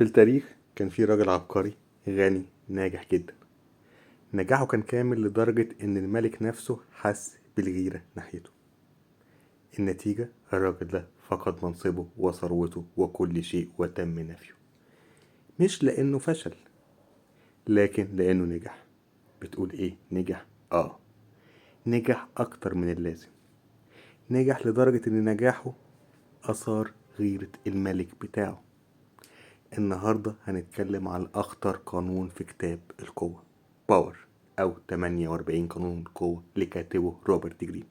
في التاريخ كان في راجل عبقري غني ناجح جدا. نجاحه كان كامل لدرجة إن الملك نفسه حس بالغيرة ناحيته. النتيجة الراجل ده فقد منصبه وثروته وكل شيء وتم نفيه، مش لأنه فشل لكن لأنه نجح. بتقول إيه نجح؟ نجح أكتر من اللازم. نجح لدرجة إن نجاحه أثار غيرة الملك بتاعه. النهاردة هنتكلم عن أخطر قانون في كتاب القوة، باور، أو 48 قانون القوة لكاتبه روبرت جرين،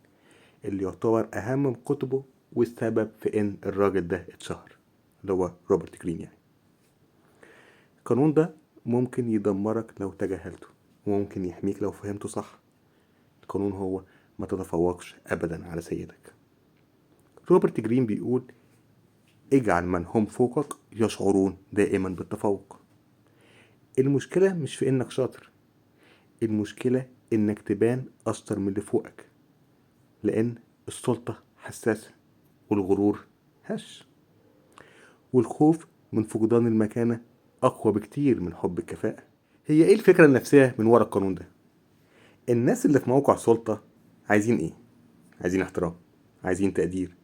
اللي يعتبر أهم من كتبه والسبب في إن الراجل ده اتشهر، اللي هو روبرت جرين يعني. القانون ده ممكن يدمرك لو تجاهلته، وممكن يحميك لو فهمته صح. القانون هو ما تتفوقش أبدا على سيدك. روبرت جرين بيقول: اجعل من هم فوقك يشعرون دائما بالتفوق. المشكلة مش في إنك شاطر، المشكلة إنك تبان أشطر من اللي فوقك، لأن السلطة حساسة والغرور هش، والخوف من فقدان المكانة أقوى بكتير من حب الكفاءة. هي إيه الفكرة النفسية من ورا القانون ده؟ الناس اللي في موقع سلطة عايزين إيه؟ عايزين احترام، عايزين تقدير،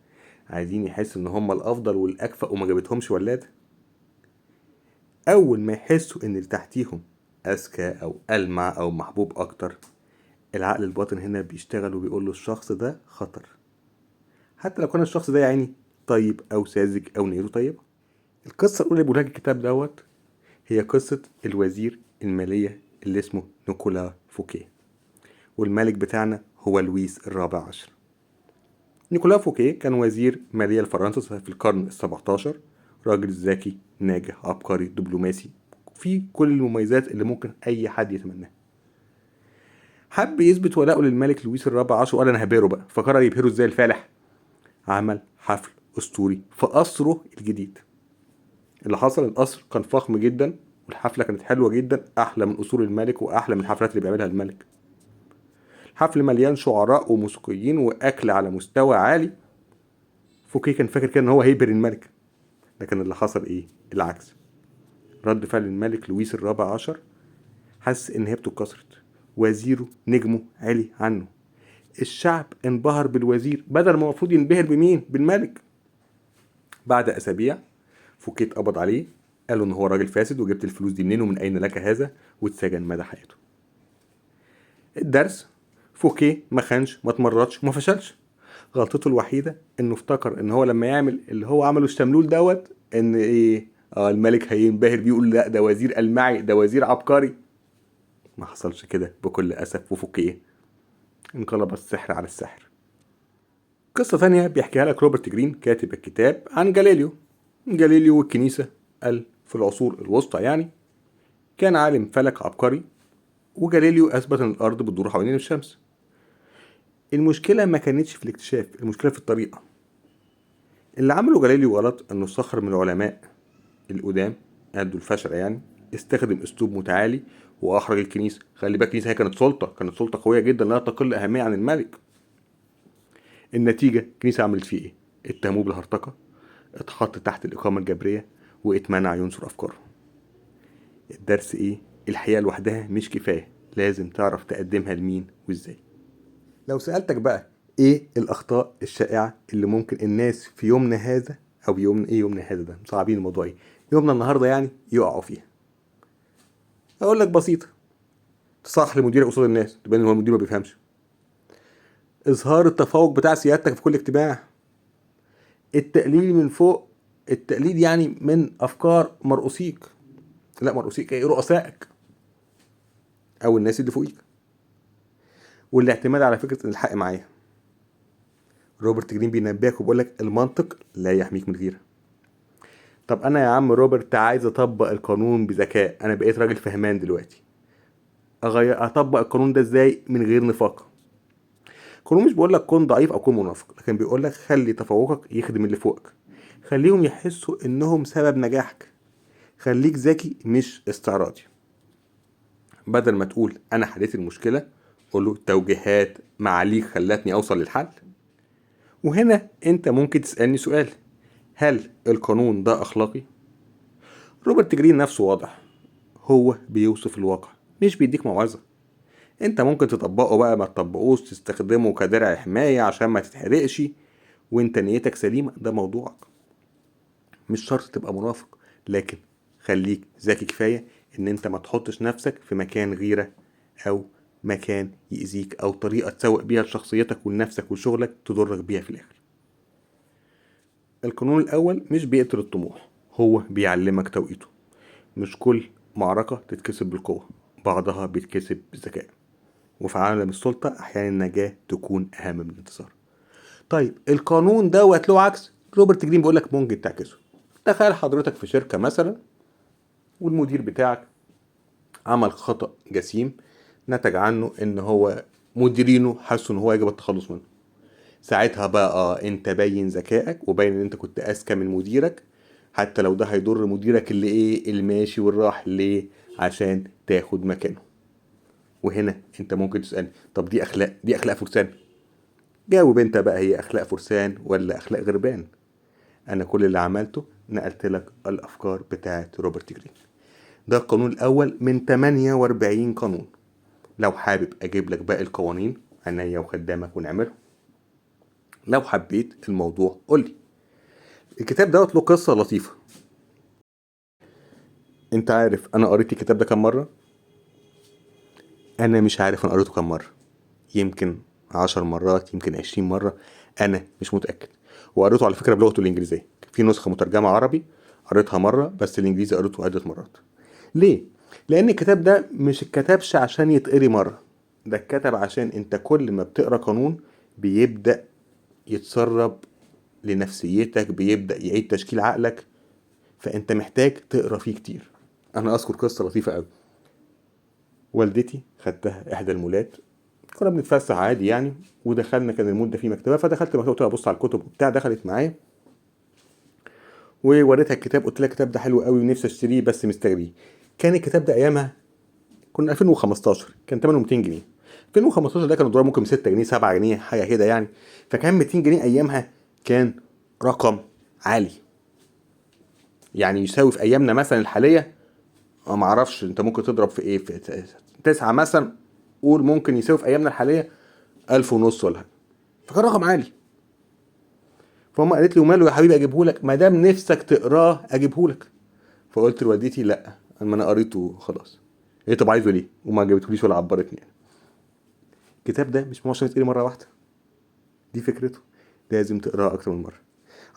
عايزين يحسوا إن هم الأفضل والأكفأ وما جابتهمش ولادة. أول ما يحسوا إن اللي تحتيهم أذكى أو ألمع أو محبوب أكتر، العقل الباطن هنا بيشتغل وبيقول له الشخص ده خطر، حتى لو كان الشخص ده يعني طيب أو ساذج أو نيته طيبة. القصة الأولى اللي بيقولها الكتاب دوت هي قصة الوزير المالية اللي اسمه نيكولا فوكيه، والملك بتاعنا هو لويس الرابع عشر. نيكولا فوكيه كان وزير مالية لفرنسا في القرن السبعتاشر، راجل ذكي ناجح عبقري دبلوماسي، في كل المميزات اللي ممكن أي حد يتمناها. حب يثبت ولاءه للملك لويس الرابع عشر وقال: أنا هبهره بقى. فقرر يبهره إزاي الفالح؟ عمل حفل أسطوري في قصره الجديد. اللي حصل، القصر كان فخم جدا والحفلة كانت حلوة جدا، أحلى من قصور الملك وأحلى من الحفلات اللي بيعملها الملك. حفل مليان شعراء وموسيقيين وأكل على مستوى عالي. فوكي كان فاكر كده إن هو هيبهر الملك، لكن اللي حصل إيه؟ العكس. رد فعل الملك لويس الرابع عشر حس إن هيبته اتكسرت، وزيره نجمه عالي عنه. الشعب انبهر بالوزير بدل ما المفروض ينبهر بمين؟ بالملك. بعد أسابيع فوكيت قبض عليه، قالوا إن هو راجل فاسد وجبت الفلوس دي منين ومن أين لك هذا، واتسجن مدى حياته. الدرس: فوكيه ما خانش، ما تمردش، ما فشلش. غلطته الوحيدة إنه افتكر إن هو لما يعمل اللي هو عمله الشملول دوت إن إيه، الملك هينبهر بيه يقول لا ده وزير ألمعي، ده وزير عبقري. ما حصلش كده بكل أسف، وفوكيه انقلب السحر على السحر. قصة ثانية بيحكيها لك روبرت جرين كاتب الكتاب عن جاليليو والكنيسة. قال في العصور الوسطى يعني كان عالم فلك عبقري، وجاليليو أثبت أن الأرض بتدور حوالين الشمس. المشكلة ما كانتش في الاكتشاف، المشكلة في الطريقة. اللي عمله جاليليو غلط أنه سخر من العلماء القدام أدوا الفشل يعني، استخدم أسلوب متعالي وأحرج الكنيسة. خلي بالك الكنيسة هي كانت سلطة قوية جدا لا تقل أهمية عن الملك. النتيجة الكنيسة عملت فيه إيه؟ اتهموه بالهرطقة، اتحط تحت الإقامة الجبرية، واتمنع ينشر أفكاره. الدرس إيه؟ الحقيقة لوحدها مش كفاية، لازم تعرف تقدمها لمين وإزاي. لو سألتك بقى إيه الأخطاء الشائعة اللي ممكن الناس في يومنا هذا، أو يومنا هذا ده مصعبين الموضوع إيه؟ يومنا النهاردة يعني يقعوا فيها. أقول لك بسيطة: تصح لمديرك قصاد الناس تبان إن هو المدير ما بيفهمش. إظهار التفوق بتاع سيادتك في كل اجتماع. التقليل من فوق، التقليد يعني من أفكار مرؤوسيك، لا مرؤوسيك إيه، رؤسائك أو الناس اللي فوقيك. والاعتماد على فكرة إن الحق معايا. روبرت جرين بينبهك وبيقول لك المنطق لا يحميك من غيره. طب انا يا عم روبرت عايز اطبق القانون بذكاء، انا بقيت راجل فهمان دلوقتي، اطبق القانون ده ازاي من غير نفاق؟ القانون مش بيقول لك كن ضعيف او كن منافق، لكن بيقول لك خلي تفوقك يخدم اللي فوقك، خليهم يحسوا انهم سبب نجاحك، خليك ذكي مش استعراضي. بدل ما تقول انا حليت المشكله، قول له توجيهات معاليك خلتني اوصل للحل. وهنا انت ممكن تسالني سؤال: هل القانون ده اخلاقي؟ روبرت جرين نفسه واضح، هو بيوصف الواقع مش بيديك موعظة. انت ممكن تطبقه بقى ما تطبقوش، تستخدمه كدرع حماية عشان ما تتحرقش وانت نيتك سليمة، ده موضوعك. مش شرط تبقى منافق، لكن خليك ذكي كفاية ان انت ما تحطش نفسك في مكان غيرة او مكان يأذيك او طريقة تسوق بيها لشخصيتك ولنفسك وشغلك تضرك بيها في الاخر. القانون الاول مش بيقتل الطموح، هو بيعلمك توقيته. مش كل معركة تتكسب بالقوة، بعضها بيتكسب بالذكاء. وفي عالم السلطة احيانا النجاة تكون اهم من الانتصار. طيب القانون دوت له عكس، روبرت جرين بيقولك ممكن تعكسه. تخيل حضرتك في شركة مثلا، والمدير بتاعك عمل خطأ جسيم نتج عنه ان هو مديرينه حسوا ان هو يجب التخلص منه. ساعتها بقى انت باين ذكائك وباين ان انت كنت اذكى من مديرك، حتى لو ده هيضر مديرك اللي الماشي والراح ليه عشان تاخد مكانه. وهنا انت ممكن تسألني، طب دي اخلاق فرسان؟ جاوب انت بقى، هي اخلاق فرسان ولا اخلاق غربان؟ انا كل اللي عملته نقلت لك الافكار بتاعت روبرت جرين. ده القانون الاول من 48 قانون. لو حابب اجيب لك باقي القوانين عينيا وخدامك ونعمله. لو حبيت الموضوع قولي. الكتاب دوت له قصة لطيفة. انت عارف انا قريت الكتاب ده كام مرة؟ انا مش عارف انا قريته كام مرة. يمكن 10 مرات، يمكن 20 مرة، انا مش متأكد. وقريته على فكرة بلغته الانجليزية، في نسخة مترجمة عربي قريتها مرة، بس الانجليزي قريته عدة مرات. ليه؟ لان الكتاب ده مش اتكتبش عشان يتقري مرة، ده اتكتب عشان انت كل ما بتقرا قانون بيبدأ يتسرب لنفسيتك، بيبدأ يعيد تشكيل عقلك، فانت محتاج تقرا فيه كتير. انا اذكر قصة لطيفة قوي. والدتي خدتها احدى المولات، كنا بنتفسح عادي يعني، ودخلنا كان المول ده فيه مكتبة، فدخلت المكتبة قلت لها بص على الكتب وبتاع، دخلت معايا ووريتها الكتاب، قلت لها الكتاب ده حلو قوي ونفسي اشتريه بس مستغريه. كان الكتاب ده ايامها كنا 2015 كان ثمنه 200 جنيه. 2015 ده كان الدولار ممكن ب 6 جنيه 7 جنيه حاجه كده يعني، فكان 200 جنيه ايامها كان رقم عالي. يعني يساوي في ايامنا مثلا الحاليه، ما اعرفش انت ممكن تضرب في ايه، في 9 مثلا، قول ممكن يساوي في ايامنا الحاليه 1000 ونص ولا حاجه، فكان رقم عالي. فهم قالت لي وماله يا حبيبي اجيبهولك، ما دام نفسك تقراه اجيبهولك. فقلت لوالدتي لا، اما انا قريته خلاص. ايه طب عايزه ليه؟ وما جابتهوليش ولا عبرتني يعني. الكتاب ده مش عشان يتقري مره واحده، دي فكرته، لازم تقراه اكتر من مره.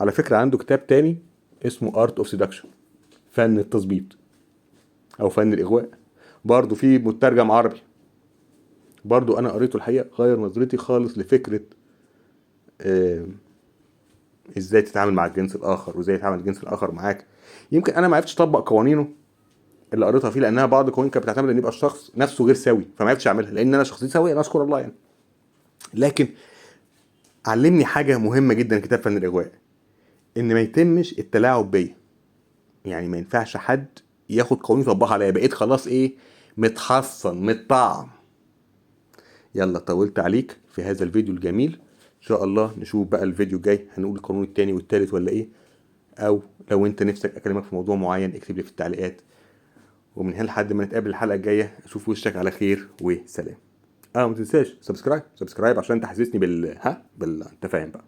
على فكره عنده كتاب تاني اسمه ارت اوف سيدكشن، فن التظبيط او فن الاغواء، برضه فيه مترجم عربي. برضه انا قريته الحقيقه، غير نظرتي خالص لفكره آه ازاي تتعامل مع الجنس الاخر وازاي يتعامل الجنس الاخر معاك. يمكن انا ما عرفتش اطبق قوانينه اللي قريتها فيه، لانها بعض القوانين كانت بتعتمد ان يبقى الشخص نفسه غير سوي، فما عرفتش اعملها لان انا شخصيتي سويه، انا اشكر الله يعني. لكن علمني حاجه مهمه جدا كتاب فن الاغواء، ان ما يتمش التلاعب بيا. يعني ما ينفعش حد ياخد قوانين يطبقها عليا، بقيت خلاص متحصن متطعم. يلا طولت عليك في هذا الفيديو الجميل، ان شاء الله نشوف بقى الفيديو الجاي هنقول القانون التاني والتالت ولا ايه. او لو انت نفسك اكلمك في موضوع معين اكتب لي في التعليقات. ومن هنا لحد ما نتقابل الحلقه الجايه، اشوف وشك على خير وسلام. ما تنساش سبسكرايب عشان تحسسني انت فاهم بقى.